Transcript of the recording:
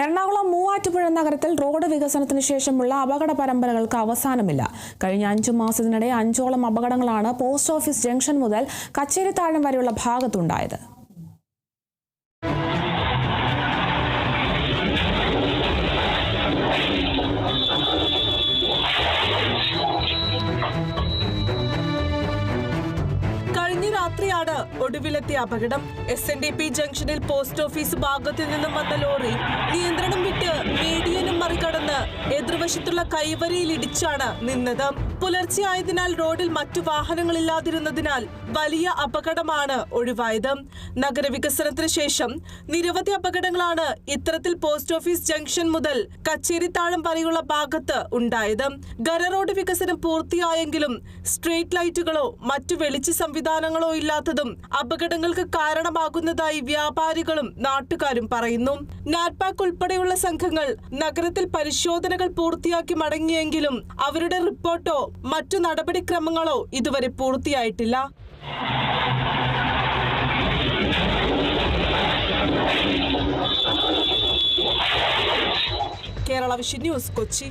എറണാകുളം മൂവാറ്റുപുഴ നഗരത്തിൽ റോഡ് വികസനത്തിന് ശേഷമുള്ള അപകട പരമ്പരകൾക്ക് അവസാനമില്ല. കഴിഞ്ഞ 5 മാസത്തിനിടെ 5ഓളം അപകടങ്ങളാണ് പോസ്റ്റ് ഓഫീസ് ജംഗ്ഷൻ മുതൽ കച്ചേരിത്താഴം വരെയുള്ള ഭാഗത്തുണ്ടായത്. രാത്രിയാണ് ഒടുവിലെത്തിയ അപകടം. SNDP ജംഗ്ഷനിൽ പോസ്റ്റ് ഓഫീസ് ഭാഗത്തു നിന്നും വന്ന ലോറി നിയന്ത്രണം വിട്ട് മീഡിയനും മറികടന്ന് എതിർവശത്തുള്ള കൈവരിയിൽ ഇടിച്ചാണ് നിന്നത്. പുലർച്ചെ ആയതിനാൽ റോഡിൽ മറ്റു വാഹനങ്ങളില്ലാതിരുന്നതിനാൽ വലിയ അപകടമാണ് ഒഴിവായത്. നഗരവികസനത്തിന് ശേഷം നിരവധി അപകടങ്ങളാണ് ഇത്തരത്തിൽ പോസ്റ്റ് ഓഫീസ് ജംഗ്ഷൻ മുതൽ കച്ചേരിത്താഴം വരെയുള്ള ഭാഗത്ത് ഉണ്ടായത്. ഗര റോഡ് വികസനം പൂർത്തിയായെങ്കിലും സ്ട്രീറ്റ് ലൈറ്റുകളോ മറ്റു വെളിച്ച സംവിധാനങ്ങളോ ഇല്ലാത്തതും അപകടങ്ങൾക്ക് കാരണമാകുന്നതായി വ്യാപാരികളും നാട്ടുകാരും പറയുന്നു. നാറ്റ്പാക് ഉൾപ്പെടെയുള്ള സംഘങ്ങൾ നഗരത്തിൽ പരിശോധനകൾ പൂർത്തിയാക്കി മടങ്ങിയെങ്കിലും അവരുടെ റിപ്പോർട്ടോ മറ്റു നടപടിക്രമങ്ങളോ ഇതുവരെ പൂർത്തിയായിട്ടില്ല. Kerala vision news, Kochi.